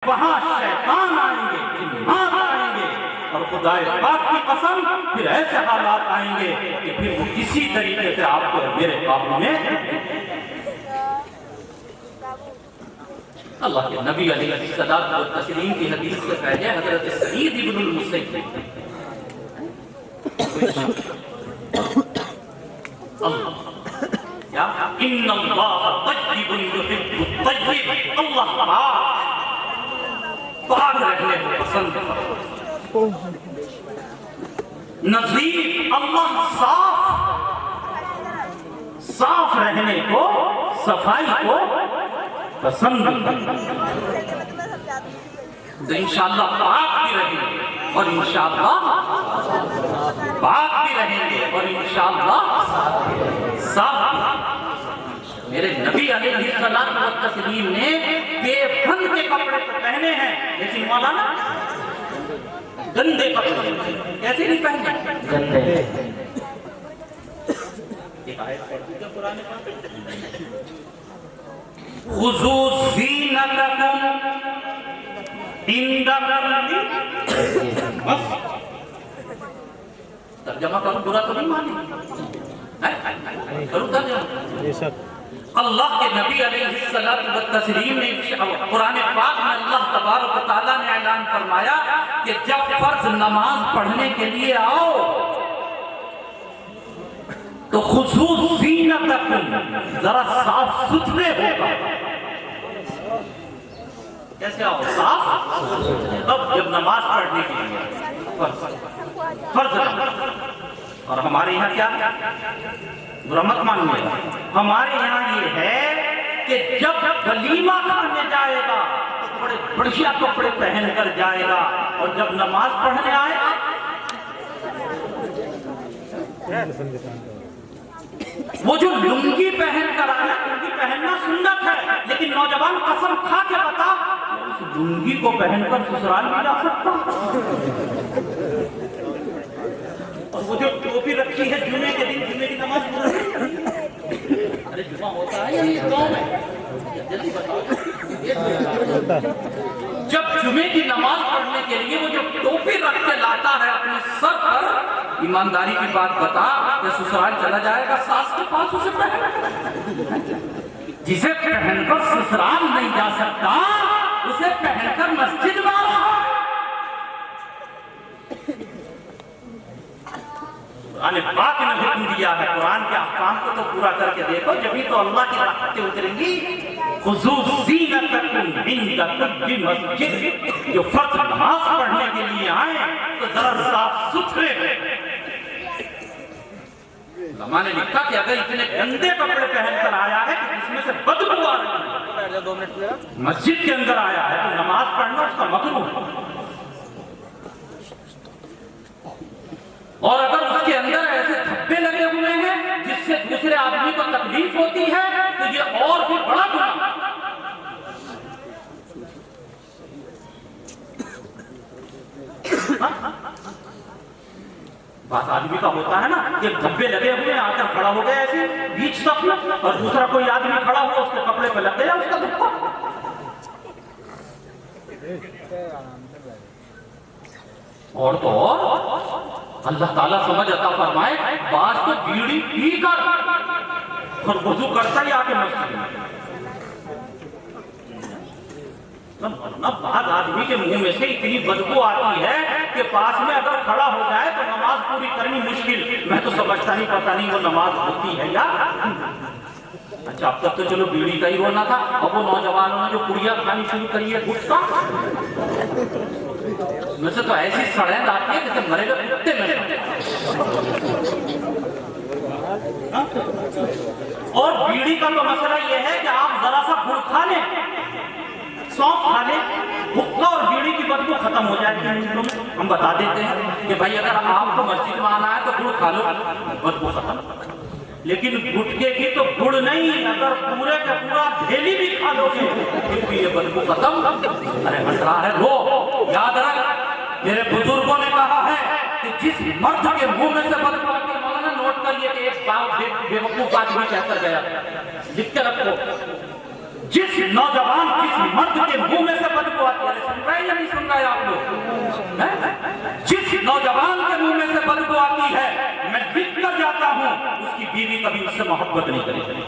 वहां शैतान आएंगे, जिन्नात आएंगे और खुदाए पाक की कसम फिर ऐसे हालात आएंगे कि फिर वो किसी तरीके से आपको मेरे काबू में। अल्लाह के नबी अलैहिस्सलातु व तस्लीम की हदीस से पहले हजरत सईद इब्नुल मुसय्यब इन्नल्लाह तय्यिबुन युहिब्बुत तय्यिब, अल्लाह पाक रहने को पसंद करता है। नज़ीफ, अल्लाह साफ रहने को, सफाई को पसंद करता है। तो इंशाअल्लाह पाक भी रहेंगे और इंशाअल्लाह पाक भी रहेंगे और इंशाअल्लाह साफ। मेरे नबी अलैहिस्सलातु व तस्लीम ने बेफन के कपड़े तो पहने हैं, लेकिन मौलाना गंदे कपड़े कैसे नहीं पहने? गंदे। खुज़ू ज़ीनतकुम इंदा कुल्ली मस्जिद। तर्जुमा करो, बुरा तो नहीं माने, करो तर्जुमा। अल्लाह के नबी अलैहिस्सलातु व तस्लीम ने कुरान पाक में अल्लाह तबारक व तआला ने ऐलान फरमाया कि जब फर्ज नमाज पढ़ने के लिए आओ तो खुसूस ज़ीनतकुम, जरा साफ सुथरे होगा। कैसे आओ? साफ। तब जब नमाज पढ़ने के लिए फर्ज। और हमारे यहाँ क्या, बुरा मत मानिएगा, हमारे यहाँ ये है कि जब वलीमा खाने जाएगा तो बड़े बढ़िया कपड़े पहन कर जाएगा और जब नमाज पढ़ने आएगा वो जो लुंगी पहन कर आया, लुंगी पहनना सुन्नत है, लेकिन नौजवान कसम खा के बता उस लुंगी को पहनकर ससुराल में जा सकता? और वो जो टोपी रखी है जुमे के दिन, जुमे की नमाज, अरे जुमा होता है या नहीं गाँव में? जल्दी बताओ। जब जुमे की नमाज पढ़ने के लिए वो जो टोपी रख के लाता है अपने सर पर, ईमानदारी की बात बता कि ससुराल चला जाएगा सास के पास उसे पहन? जिसे पहनकर ससुराल नहीं जा सकता उसे पहनकर मस्जिद में आ रहा है। कुरान पाक ने हुक्म दिया है, कुरान के अहकाम को तो पूरा करके देखो, जभी तो अल्लाह की रहमतें उतरेंगी। खुज़ू ज़ीनतकुम इंदा कुल्ली मस्जिद, जो फर्ज नमाज पढ़ने के लिए आए तो जरा साफ सुथरे। उलमा ने लिखा कि अगर इतने गंदे कपड़े पहनकर आया है कि जिसमें से बदबू आ रही है, मस्जिद के अंदर आया है तो नमाज पढ़ना उसका मकरूह है। और अगर उसके अंदर ऐसे धब्बे लगे हुए हैं जिससे दूसरे आदमी को तकलीफ होती है तो ये और भी बड़ा गुनाह। बात आदमी का होता है ना, ये धब्बे लगे हुए हैं, आकर खड़ा हो गया ऐसे बीच सफ में और दूसरा कोई आदमी खड़ा हुआ उसके कपड़े पे लग गया उसका धब्बा। और तो और अल्लाह ताला समझ अता फरमाए, बाज तो बीड़ी पी कर और वजू करता ही आके मस्जिद में। बाद आदमी के मुंह में से इतनी बदबू आती है कि पास में अगर खड़ा हो जाए तो नमाज पूरी करनी मुश्किल। मैं तो समझता नहीं, पता नहीं वो नमाज होती है या। अच्छा, अब तक तो चलो बीड़ी का ही होना था, अब वो नौजवानों ने जो पुड़िया खानी शुरू करी है गुटखा, वैसे तो ऐसी सड़ें आती है जैसे मरेगा कुत्ते में। और बीड़ी का तो मसला ये है कि आप जरा सा गुड़ खा लें, सौंफ खा लें, हुक्का और बीड़ी की बदबू खत्म हो जाएगी। हम बता देते हैं कि भाई अगर आपको मस्जिद में आना है तो गुड़ खा लो, बदबू खत्म। लेकिन गुटके की तो गुड़ नहीं, अगर पूरे का पूरा थैली भी खा लोगे फिर भी ये बदबू खत्म। अरे हट रहा है रो, याद रख, मेरे बुजुर्गों ने कहा है कि जिस मर्द के मुंह में से बदबू आती है, मौलाना नोट करिए कि एक बेवकूफ आदमी कहकर गया, लिख के रखो, जिस नौजवान जिस मर्द के मुंह में से बदबू आती है, सुन रहे या नहीं सुन रहे आप लोग? जिस नौजवान के मुंह में से बदबू आती है, मैं लिख कर जाता हूं, उसकी बीवी कभी उससे मोहब्बत नहीं करेगी,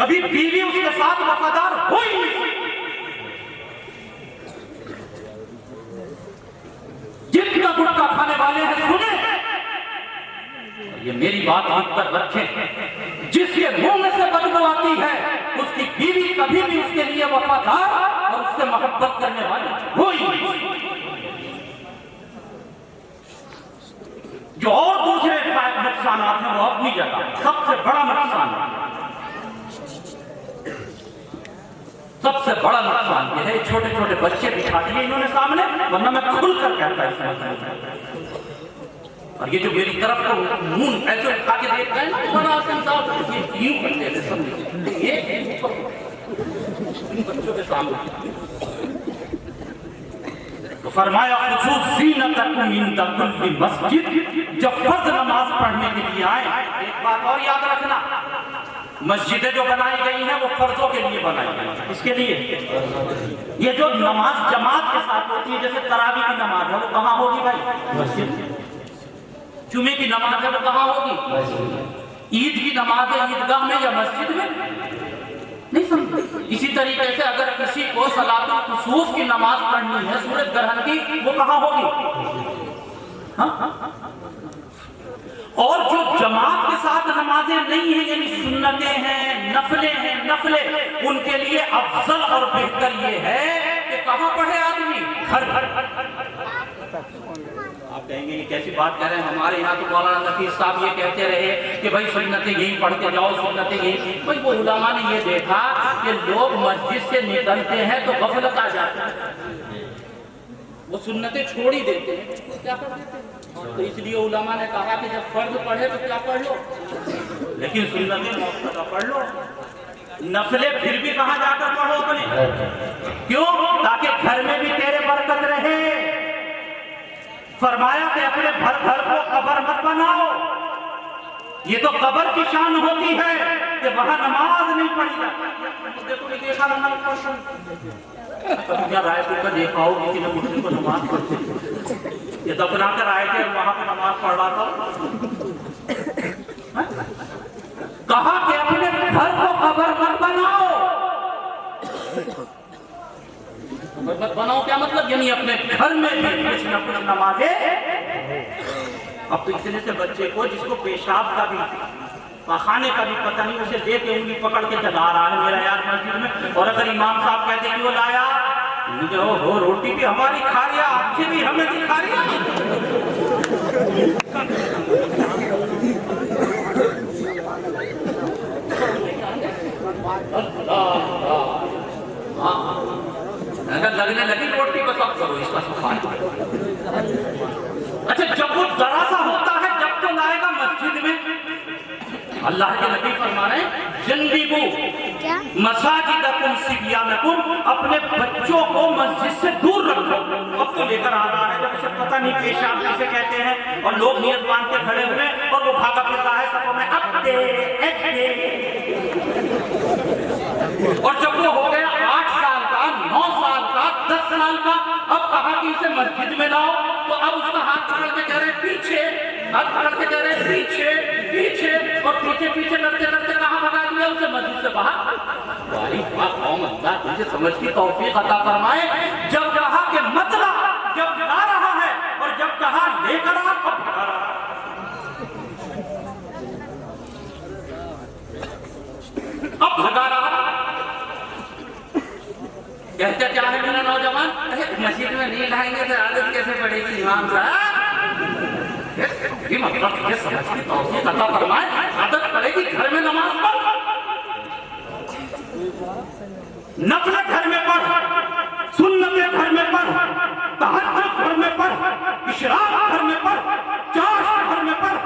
कभी बीवी उसके साथ वफादार हो ही नहीं। जितना गुटखा खाने वाले हैं सुने, ये मेरी बात लिख कर रखें, जिसके मुंह में से बदबू आती है उसकी बीवी कभी भी उसके लिए वफादार और उससे मोहब्बत करने वाली हो ही नहीं। जो और दूसरे नुकसान हैं वो अपनी जगह, सबसे बड़ा नुकसान, सबसे बड़ा नुकसान ये है, छोटे छोटे बच्चे बिठा दिए इन्होंने सामने, वरना मैं खुलकर कहता है। और ये जो मेरी तरफ को मुंह ऐसे उठा के देख रहे हैं ना, बड़ा साहब ये यूं करते थे, समझ ये बच्चों के सामने तो फरमाया मस्जिद, जब फर्ज नमाज पढ़ने के लिए आए। एक बात और याद रखना, मस्जिदें जो बनाई गई हैं वो फर्जों के लिए बनाई गई हैं। इसके लिए ये जो नमाज जमात के साथ होती है, जैसे तरावी की नमाज है, वो कहाँ होगी भाई? मस्जिद। जुमे की नमाज है वो कहाँ होगी? ईद की नमाज है ईदगाह में या मस्जिद में? नहीं समझ। इसी तरीके से अगर किसी को सलातुल कुसूफ की नमाज पढ़नी है, सूरज ग्रहण की, वो कहाँ होगी? हाँ? और जो जमात के साथ नमाजें नहीं है, यानी सुन्नतें हैं, नफले, उनके लिए अफजल और बेहतर ये है कि कहाँ पढ़े आदमी? घर। आप कहेंगे ये कैसी बात कह रहे हैं, हमारे यहाँ तो मौलाना नफीस साहब ये कहते रहे कि भाई सुन्नतें यही पढ़ते जाओ, सुन्नतें यही। भाई वो उलमा ने ये देखा कि लोग मस्जिद से निकलते हैं तो गफलत आ जाता है, वो सुन्नतें छोड़ ही देते हैं, तो क्या कर देते हैं? तो इसलिए उलमा ने कहा कि जब फर्ज पढ़े तो क्या पढ़ लो, लेकिन सुन्नतें मौका पढ़ लो, नफले फिर भी कहाँ जाकर पढ़ो अपने। क्यों? ताकि घर में भी तेरे बरकत रहे। फरमाया कि अपने घर को कब्र मत बनाओ, ये तो कब्र की शान होती है कि वहां नमाज नहीं पढ़ी जाती। देखो देखा रायपुर का देखा हो, किसी ने मुस्लिम को नमाज पढ़ते, ये दफना कर आए थे वहां पर नमाज पढ़ रहा था। कहा कि अपने घर को कब्र मत बनाओ। मत बनाओ क्या मतलब? यानी अपने घर में भी कुछ न कुछ नमाजें। अब तो इतने से बच्चे को जिसको पेशाब का भी खाने का भी पता नहीं, उसे दे के उंगली पकड़ के चला रहा है मेरा यार मस्जिद में। और अगर इमाम साहब कहते कि वो लाया, हो रोटी भी हमारी खा रहा, आंखें भी हमें दिखा रही। अगर लगने लगी रोटी को सब करो, इसका सफाई। अच्छा, जब वो जरा सा होता है जब तो लाएगा मस्जिद में। अल्लाह के नबी फरमा रहे हैं, जन्नबू मसाजिदकुम सिबियानकुम, अपने बच्चों को मस्जिद से दूर रखो। अब तो लेकर आ रहा है, जब उसे पता नहीं पेशाब किसे कहते हैं, और लोग नियत बांध के खड़े हुए और वो भागा फिर रहा है सफों में, अब दे। और जब वो हो गया 8 साल का, 9 साल का, 10 साल का, अब कहा कि इसे मस्जिद में लाओ, तो अब उसका हाथ पकड़ के कह रहे पीछे, हाथ पकड़ के कह रहे पीछे पीछे, और पीछे पीछे करते करते कहाँ भगा दिया उसे? मस्जिद से बाहर। अल्लाह तुझे समझ की तौफीक अता फरमाए। जब कहा कि मत ला, जब ला रहा है, और जब कहा लेकर आ, अब भगा रहा है। अब भगा रहा। कहते क्या है मेरा नौजवान, मस्जिद में नहीं लाएंगे तो आदत कैसे पड़ेगी इमाम साहब? ये मतलब ये समझ की तौफीक अता फरमाए, आदत पड़ेगी घर में नमाज पढ़, नफल घर में पढ़, सुन्नतें घर में पढ़, तहज्जुद घर में पढ़, इशराक घर में पढ़, चाश घर में पढ़,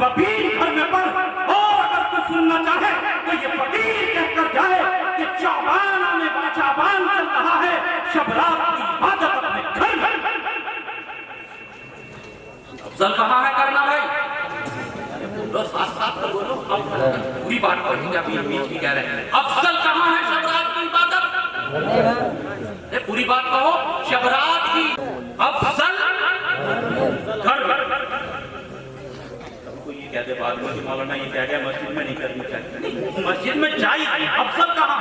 बबीर घर में पढ़। और अगर तू सुनना चाहे तो ये फकीर कहकर जाए कि चाबान में चाबान चल रहा है, शबरात की इबादत अपने घर में। अफजल कहाँ है करना भाई? बोलो, साथ साथ तो बोलो। अब पूरी बात पढ़ेंगे, अभी बीच की कह रहे हैं। अफजल कहाँ है शब रात की इबादत? पूरी बात कहो। शब रात की अफजल घर ये कहते बाद में मौलाना ये कह गया मस्जिद में नहीं करनी चाहिए। मस्जिद में चाहिए, अफजल कहाँ?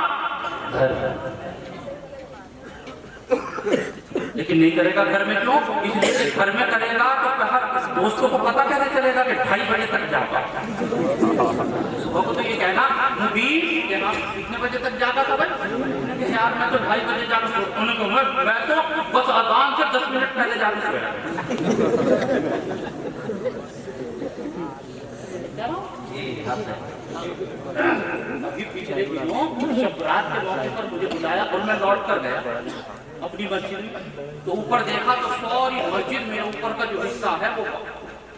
लेकिन नहीं करेगा घर में, क्यों? इसलिए घर में करेगा तो दोस्तों को पता कैसे चलेगा कि 2:30 बजे तक जागा। सुबह को तो ये कहना मुबीन कितने बजे तक जागा था भाई? यार मैं तो 2:30 बजे जागा। उन्होंने मैं तो बस अजान से 10 मिनट पहले जाके सोया। अभी पिछले दिनों शब रात के मौके पर मुझे बुलाया और मैं लौट कर गया अपनी मस्जिद में। तो ऊपर देखा तो सारी मस्जिद में ऊपर का जो हिस्सा है वो,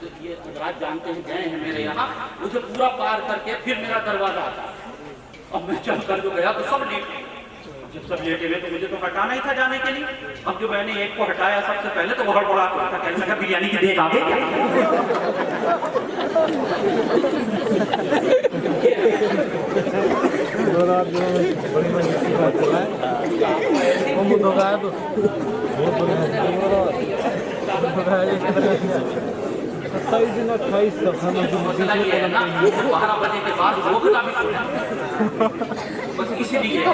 तो ये हजरात जानते हैं, गए हैं मेरे यहाँ, मुझे पूरा पार करके फिर मेरा दरवाजा आता। अब मैं चल कर जो गया तो सब लेटे। जब सब लेटे हुए तो मुझे तो हटाना ही था जाने के लिए। अब जो मैंने एक को हटाया सबसे पहले तो वो हड़बड़ा था, कहने लगा बिरयानी की देख आ गई क्या? बजे के बाद बस इसीलिए तो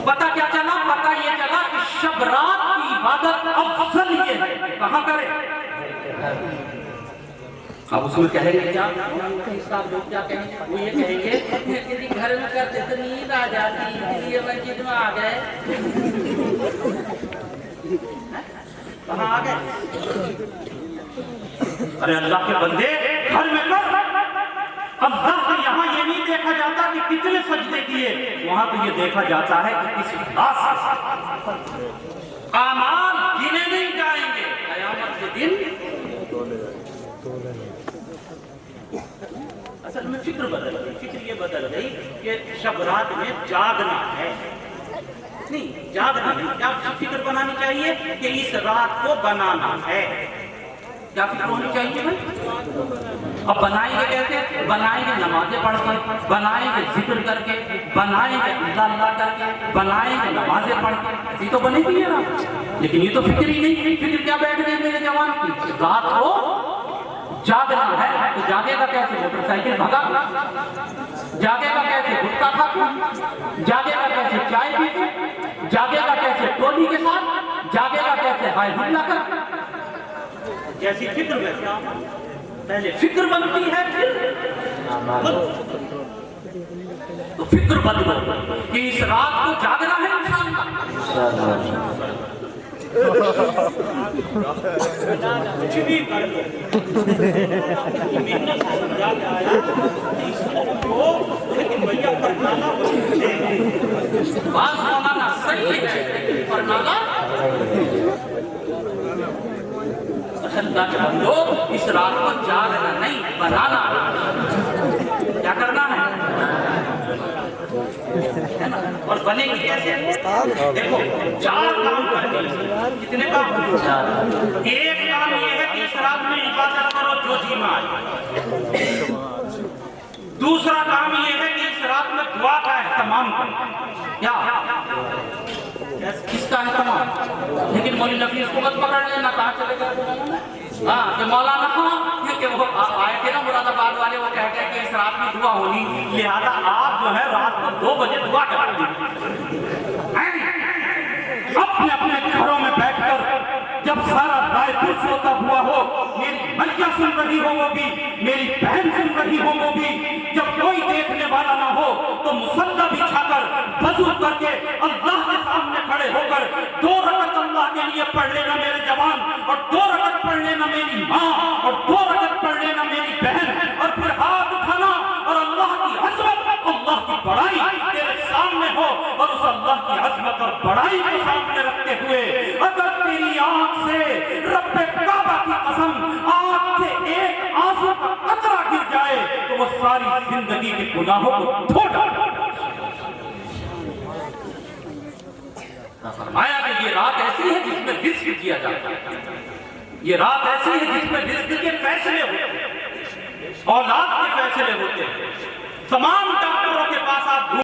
पता क्या चला? पता ये चला कि शब रात की इबादत अफजल ये है। कहाँ करे? अब उसमें कहेंगे क्या? लोग क्या कहेंगे? वो ये कहेंगे घर में करते तो नींद आ जाती, इसलिए मस्जिद में आ गए। कहाँ आ गए? अरे अल्लाह के बंदे, घर में कर। अल्लाह के यहाँ ये नहीं देखा जाता कि कितने सजदे किए, वहां तो ये देखा जाता है कि किस इखलास से। आमाल गिने नहीं जाएंगे क़यामत के दिन। असल में फिक्र बदल गई। फिक्र ये बदल गई कि शब रात में जागना है। नहीं, जागना नहीं, क्या फिक्र बनानी चाहिए कि इस रात को बनाना है। क्या फिक्र होनी चाहिए भाई? अब बनाएंगे कैसे? बनाएंगे नमाजें पढ़ के, बनाएंगे जिक्र करके, बनाएंगे अल्लाह करके, बनाएंगे नमाजें पढ़ के, ये तो बनेगी ये रात। लेकिन ये तो फिक्र ही नहीं। फिक्र क्या बैठ गए मेरे जवान की? रात को जागना है तो जागेगा कैसे? मोटरसाइकिल भगा, जागेगा कैसे? गुटखा खा, जागेगा कैसे? चाय पी, जागेगा कैसे? टोली के साथ, जागेगा कैसे? हाय हुल्ला कर। जैसी फिक्र वैसे पहले फिक्र बनती है, तो फिक्र बदलो कि इस रात को जागना है इंसान का। कुछ भी कर लो, लेकिन भैया परनाला बात बनाना सही है, परनाला लोग इस रात को जागना नहीं, बनाना। क्या करना है? और बनेगी कैसे? देखो, 4 काम करने। कितने काम? एक काम ये है कि इस रात में इबादत करो जो जी में आए। दूसरा काम ये है कि इस रात में दुआ का एहतमाम करो। क्या? किसका एहतमाम? लेकिन मौलवी नबी इसको मत पकड़ लेना, कहाँ चले गए? हाँ, कि मौलाना कि वो आए थे ना मुरादाबाद वाले, वो कहते हैं कि इस रात में दुआ होनी, लिहाजा आप जो है रात को 2 बजे दुआ करा दीजिए। अपने अपने घरों में बैठकर जब सारा दायरा सोता हुआ हो, मेरी भैया सुन रही हो वो भी, मेरी बहन सुन रही हो वो भी, जब कोई देखने वाला ना हो तो मुसल्ला बिछाकर वजू करके अल्लाह के सामने खड़े होकर 2 रकअत अल्लाह के लिए पढ़ लेना मेरे जवान, और 2 रकअत पढ़ लेना मेरी माँ, और 2 रकअत पढ़ लेना मेरी बहन, और फिर हाथ उठाना और अल्लाह की अज़मत, अल्लाह की बड़ाई तेरे सामने हो, और उस अल्लाह की अज़मत और बड़ाई को सामने रखते हुए अगर तेरी आंख से रब्बे काबा की कसम आंख से एक आंसू का कतरा गिर जाए तो वो सारी जिंदगी के गुनाहों को धो डाले। फरमाया कि ये रात ऐसी है जिसमें रिस्क किया जाता है। ये रात ऐसी है जिसमें रिस्क के फैसले होते हैं, औलाद के फैसले होते हैं। तमाम डॉक्टरों के पास आप